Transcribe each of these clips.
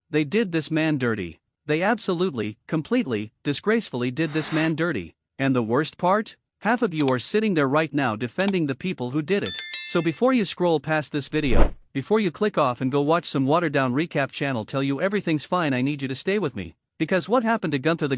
They did this man dirty. They absolutely, completely, disgracefully did this man dirty. And the worst part? Half of you are sitting there right now defending the people who did it. So before you scroll past this video, before you click off and go watch some watered down recap channel tell you everything's fine, I need you to stay with me. Because what happened to Gunther,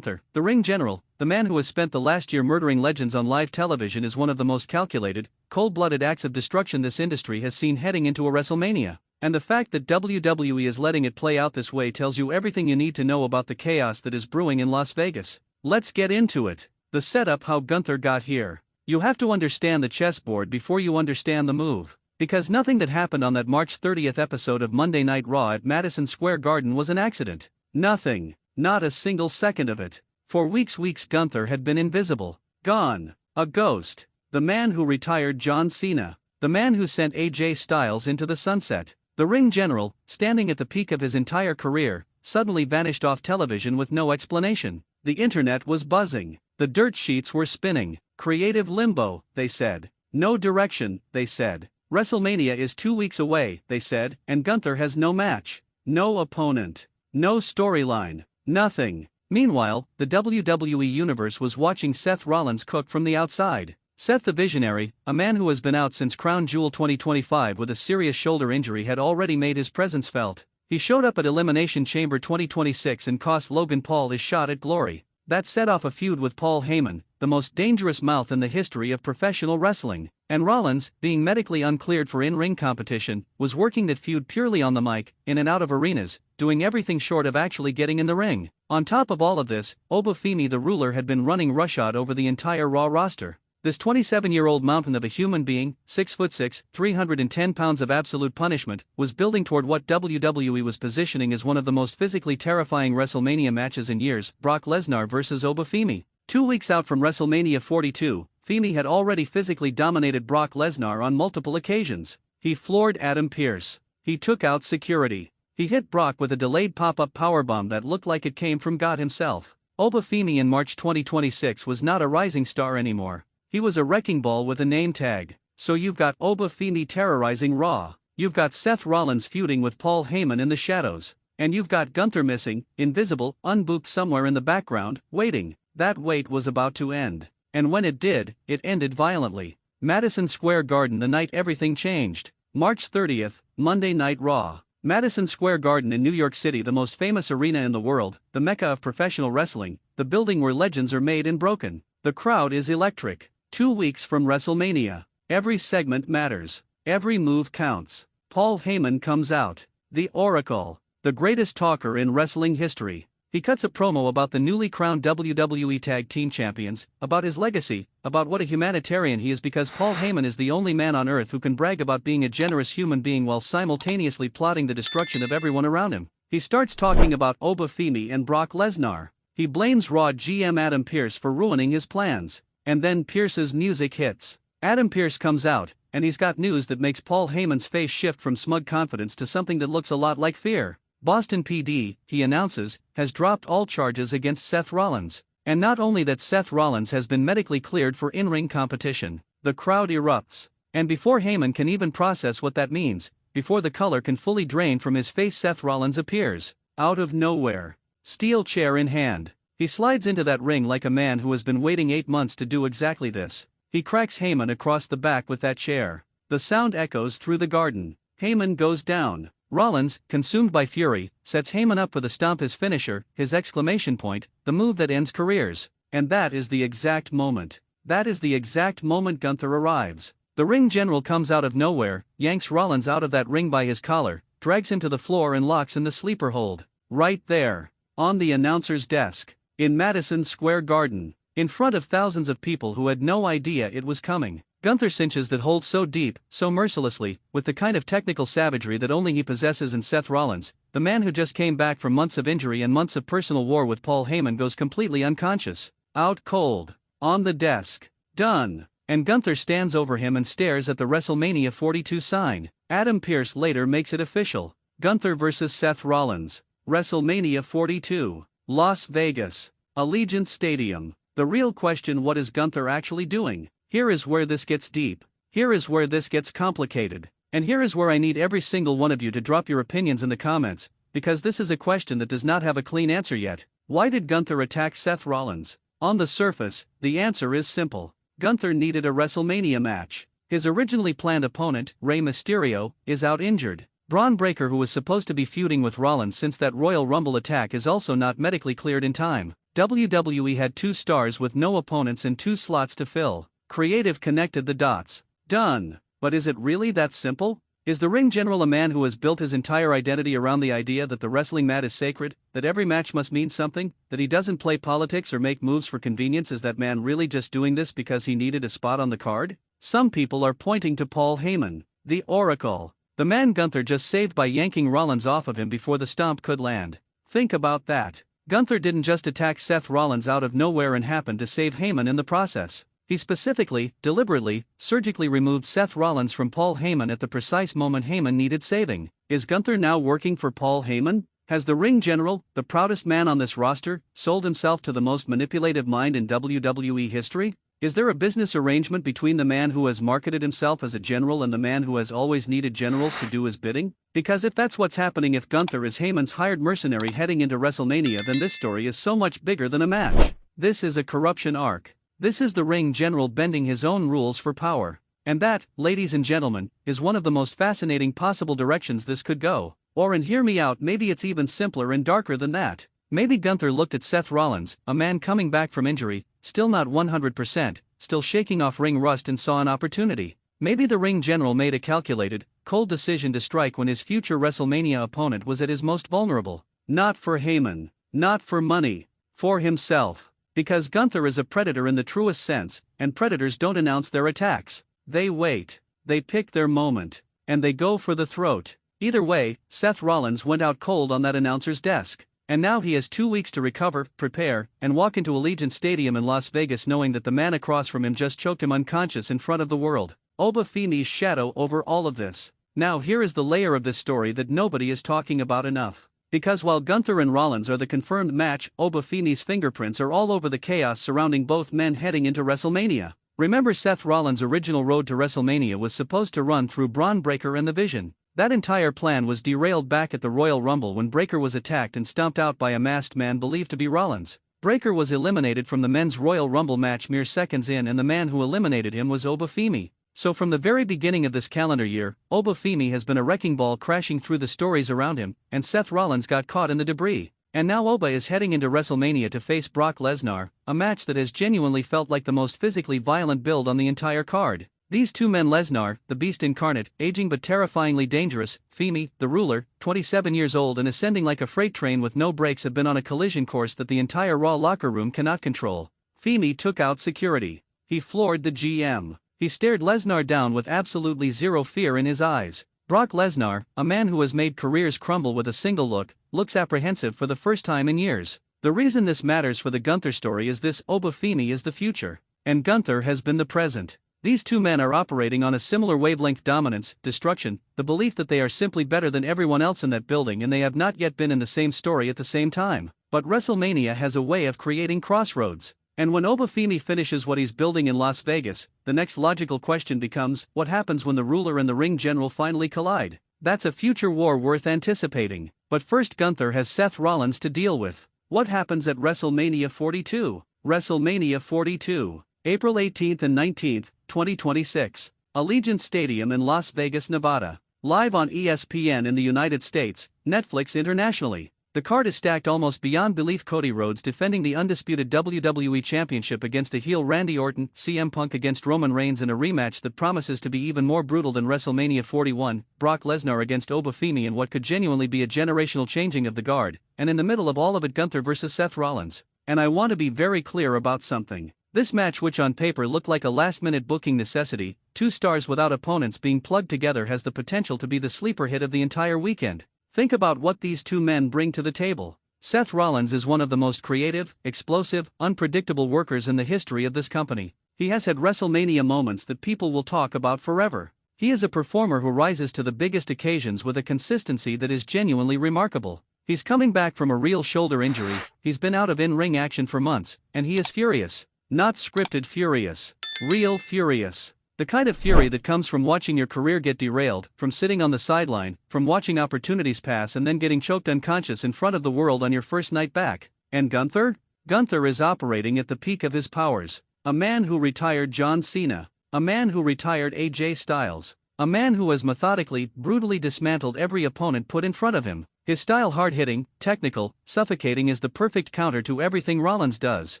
the ring general, the man who has spent the last year murdering legends on live television, is one of the most calculated, cold-blooded acts of destruction this industry has seen heading into a WrestleMania. And the fact that WWE is letting it play out this way tells you everything you need to know about the chaos that is brewing in Las Vegas. Let's get into it. The setup, how Gunther got here. You have to understand the chessboard before you understand the move. Because nothing that happened on that March 30th episode of Monday Night Raw at Madison Square Garden was an accident. Nothing. Not a single second of it. For weeks Gunther had been invisible. Gone. A ghost. The man who retired John Cena. The man who sent AJ Styles into the sunset. The ring general, standing at the peak of his entire career, suddenly vanished off television with no explanation. The internet was buzzing. The dirt sheets were spinning. Creative limbo, they said. No direction, they said. WrestleMania is 2 weeks away, they said, and Gunther has no match. No opponent. No storyline. Nothing. Meanwhile, the WWE Universe was watching Seth Rollins cook from the outside. Seth the Visionary, a man who has been out since Crown Jewel 2025 with a serious shoulder injury, had already made his presence felt. He showed up at Elimination Chamber 2026 and cost Logan Paul his shot at glory. That set off a feud with Paul Heyman, the most dangerous mouth in the history of professional wrestling. And Rollins, being medically uncleared for in-ring competition, was working that feud purely on the mic, in and out of arenas, doing everything short of actually getting in the ring. On top of all of this, Oba Femi the ruler had been running roughshod over the entire Raw roster. This 27-year-old mountain of a human being, 6'6", 310 pounds of absolute punishment, was building toward what WWE was positioning as one of the most physically terrifying WrestleMania matches in years: Brock Lesnar vs. Oba Femi. 2 weeks out from WrestleMania 42, Femi had already physically dominated Brock Lesnar on multiple occasions. He floored Adam Pearce. He took out security. He hit Brock with a delayed pop-up powerbomb that looked like it came from God himself. Oba Femi in March 2026 was not a rising star anymore. He was a wrecking ball with a name tag. So you've got Oba Femi terrorizing Raw. You've got Seth Rollins feuding with Paul Heyman in the shadows. And you've got Gunther missing, invisible, unbooked somewhere in the background, waiting. That wait was about to end. And when it did, it ended violently. Madison Square Garden, the night everything changed. March 30th, Monday Night Raw. Madison Square Garden in New York City, the most famous arena in the world, the mecca of professional wrestling, the building where legends are made and broken. The crowd is electric. 2 weeks from WrestleMania. Every segment matters. Every move counts. Paul Heyman comes out. The Oracle. The greatest talker in wrestling history. He cuts a promo about the newly crowned WWE Tag Team Champions, about his legacy, about what a humanitarian he is, because Paul Heyman is the only man on earth who can brag about being a generous human being while simultaneously plotting the destruction of everyone around him. He starts talking about Oba Femi and Brock Lesnar. He blames Raw GM Adam Pearce for ruining his plans. And then Pearce's music hits. Adam Pearce comes out, and he's got news that makes Paul Heyman's face shift from smug confidence to something that looks a lot like fear. Boston PD, he announces, has dropped all charges against Seth Rollins. And not only that, Seth Rollins has been medically cleared for in-ring competition. The crowd erupts. And before Heyman can even process what that means, before the color can fully drain from his face, Seth Rollins appears. Out of nowhere. Steel chair in hand. He slides into that ring like a man who has been waiting 8 months to do exactly this. He cracks Heyman across the back with that chair. The sound echoes through the garden. Heyman goes down. Rollins, consumed by fury, sets Heyman up with a stomp, his finisher, his exclamation point, the move that ends careers. And that is the exact moment. That is the exact moment Gunther arrives. The ring general comes out of nowhere, yanks Rollins out of that ring by his collar, drags him to the floor and locks in the sleeper hold. Right there. On the announcer's desk. In Madison Square Garden. In front of thousands of people who had no idea it was coming. Gunther cinches that hold so deep, so mercilessly, with the kind of technical savagery that only he possesses in Seth Rollins, the man who just came back from months of injury and months of personal war with Paul Heyman, goes completely unconscious. Out cold. On the desk. Done. And Gunther stands over him and stares at the WrestleMania 42 sign. Adam Pearce later makes it official. Gunther vs. Seth Rollins. WrestleMania 42. Las Vegas. Allegiant Stadium. The real question: what is Gunther actually doing? Here is where this gets deep. Here is where this gets complicated. And here is where I need every single one of you to drop your opinions in the comments, because this is a question that does not have a clean answer yet. Why did Gunther attack Seth Rollins? On the surface, the answer is simple. Gunther needed a WrestleMania match. His originally planned opponent, Rey Mysterio, is out injured. Braun Breaker, who was supposed to be feuding with Rollins since that Royal Rumble attack, is also not medically cleared in time. WWE had 2 stars with no opponents and 2 slots to fill. Creative connected the dots. Done. But is it really that simple? Is the ring general a man who has built his entire identity around the idea that the wrestling mat is sacred, that every match must mean something, that he doesn't play politics or make moves for convenience? Is that man really just doing this because he needed a spot on the card? Some people are pointing to Paul Heyman, the Oracle, the man Gunther just saved by yanking Rollins off of him before the stomp could land. Think about that. Gunther didn't just attack Seth Rollins out of nowhere and happened to save Heyman in the process. He specifically, deliberately, surgically removed Seth Rollins from Paul Heyman at the precise moment Heyman needed saving. Is Gunther now working for Paul Heyman? Has the ring general, the proudest man on this roster, sold himself to the most manipulative mind in WWE history? Is there a business arrangement between the man who has marketed himself as a general and the man who has always needed generals to do his bidding? Because if that's what's happening, if Gunther is Heyman's hired mercenary heading into WrestleMania, then this story is so much bigger than a match. This is a corruption arc. This is the ring general bending his own rules for power. And that, ladies and gentlemen, is one of the most fascinating possible directions this could go. Or, and hear me out, maybe it's even simpler and darker than that. Maybe Gunther looked at Seth Rollins, a man coming back from injury, still not 100%, still shaking off ring rust, and saw an opportunity. Maybe the ring general made a calculated, cold decision to strike when his future WrestleMania opponent was at his most vulnerable. Not for Heyman, not for money, for himself. Because Gunther is a predator in the truest sense, and predators don't announce their attacks. They wait, they pick their moment, and they go for the throat. Either way, Seth Rollins went out cold on that announcer's desk. And now he has 2 weeks to recover, prepare, and walk into Allegiant Stadium in Las Vegas knowing that the man across from him just choked him unconscious in front of the world. Obafemi's shadow over all of this. Now here is the layer of this story that nobody is talking about enough. Because while Gunther and Rollins are the confirmed match, Obafemi's fingerprints are all over the chaos surrounding both men heading into WrestleMania. Remember, Seth Rollins' original road to WrestleMania was supposed to run through Braun Breaker and the Vision. That entire plan was derailed back at the Royal Rumble when Breaker was attacked and stomped out by a masked man believed to be Rollins. Breaker was eliminated from the men's Royal Rumble match mere seconds in, and the man who eliminated him was Obafemi. So from the very beginning of this calendar year, Obafemi has been a wrecking ball crashing through the stories around him, and Seth Rollins got caught in the debris. And now Oba is heading into WrestleMania to face Brock Lesnar, a match that has genuinely felt like the most physically violent build on the entire card. These two men, Lesnar, the beast incarnate, aging but terrifyingly dangerous, Femi, the ruler, 27 years old and ascending like a freight train with no brakes, have been on a collision course that the entire Raw locker room cannot control. Femi took out security. He floored the GM. He stared Lesnar down with absolutely zero fear in his eyes. Brock Lesnar, a man who has made careers crumble with a single look, looks apprehensive for the first time in years. The reason this matters for the Gunther story is this: Obafemi is the future, and Gunther has been the present. These two men are operating on a similar wavelength: dominance, destruction, the belief that they are simply better than everyone else in that building, and they have not yet been in the same story at the same time. But WrestleMania has a way of creating crossroads. And when Obafemi finishes what he's building in Las Vegas, the next logical question becomes, what happens when the ruler and the ring general finally collide? That's a future war worth anticipating. But first, Gunther has Seth Rollins to deal with. What happens at WrestleMania 42? WrestleMania 42, April 18th and 19th, 2026. Allegiant Stadium in Las Vegas, Nevada. Live on ESPN in the United States, Netflix internationally. The card is stacked almost beyond belief. Cody Rhodes defending the undisputed WWE Championship against a heel Randy Orton, CM Punk against Roman Reigns in a rematch that promises to be even more brutal than WrestleMania 41, Brock Lesnar against Obafemi in what could genuinely be a generational changing of the guard, and in the middle of all of it, Gunther versus Seth Rollins. And I want to be very clear about something. This match, which on paper looked like a last-minute booking necessity, 2 stars without opponents being plugged together, has the potential to be the sleeper hit of the entire weekend. Think about what these two men bring to the table. Seth Rollins is one of the most creative, explosive, unpredictable workers in the history of this company. He has had WrestleMania moments that people will talk about forever. He is a performer who rises to the biggest occasions with a consistency that is genuinely remarkable. He's coming back from a real shoulder injury, he's been out of in-ring action for months, and he is furious. Not scripted furious. Real furious. The kind of fury that comes from watching your career get derailed, from sitting on the sideline, from watching opportunities pass and then getting choked unconscious in front of the world on your first night back. And Gunther? Gunther is operating at the peak of his powers. A man who retired John Cena. A man who retired AJ Styles. A man who has methodically, brutally dismantled every opponent put in front of him. His style hard-hitting, technical, suffocating is the perfect counter to everything Rollins does.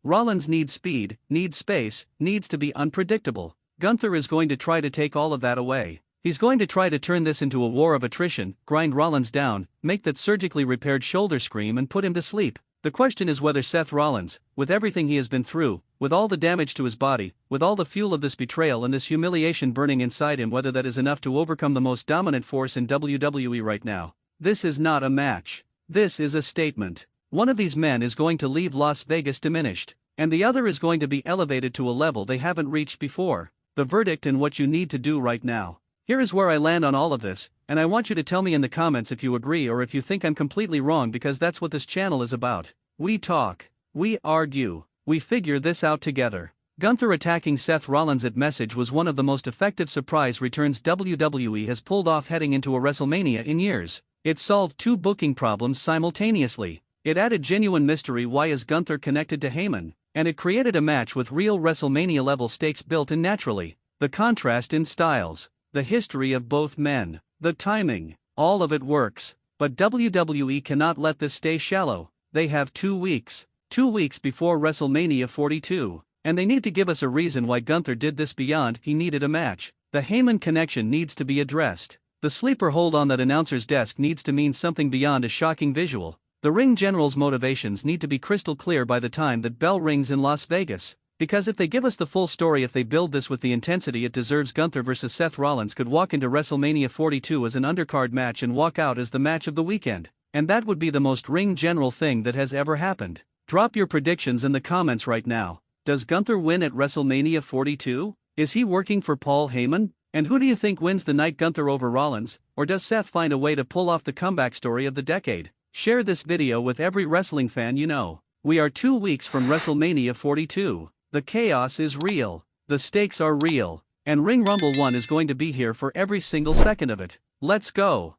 Rollins needs speed, needs space, needs to be unpredictable. Gunther is going to try to take all of that away. He's going to try to turn this into a war of attrition, grind Rollins down, make that surgically repaired shoulder scream and put him to sleep. The question is whether Seth Rollins, with everything he has been through, with all the damage to his body, with all the fuel of this betrayal and this humiliation burning inside him, whether that is enough to overcome the most dominant force in WWE right now. This is not a match. This is a statement. One of these men is going to leave Las Vegas diminished, and the other is going to be elevated to a level they haven't reached before. The verdict and what you need to do right now. Here is where I land on all of this, and I want you to tell me in the comments if you agree or if you think I'm completely wrong, because that's what this channel is about. We talk. We argue. We figure this out together. Gunther attacking Seth Rollins at Message was one of the most effective surprise returns WWE has pulled off heading into a WrestleMania in years. It solved two booking problems simultaneously. It added genuine mystery, why is Gunther connected to Heyman? And it created a match with real WrestleMania-level stakes built in naturally. The contrast in styles. The history of both men. The timing. All of it works. But WWE cannot let this stay shallow. They have 2 weeks. 2 weeks before WrestleMania 42. And they need to give us a reason why Gunther did this beyond he needed a match. The Heyman connection needs to be addressed. The sleeper hold on that announcer's desk needs to mean something beyond a shocking visual. The ring general's motivations need to be crystal clear by the time that bell rings in Las Vegas. Because if they give us the full story, if they build this with the intensity it deserves, Gunther vs. Seth Rollins could walk into WrestleMania 42 as an undercard match and walk out as the match of the weekend. And that would be the most ring general thing that has ever happened. Drop your predictions in the comments right now. Does Gunther win at WrestleMania 42? Is he working for Paul Heyman? And who do you think wins the night, Gunther over Rollins, or does Seth find a way to pull off the comeback story of the decade? Share this video with every wrestling fan you know. We are 2 weeks from WrestleMania 42. The chaos is real, the stakes are real, and Ring Rumble 1 is going to be here for every single second of it. Let's go!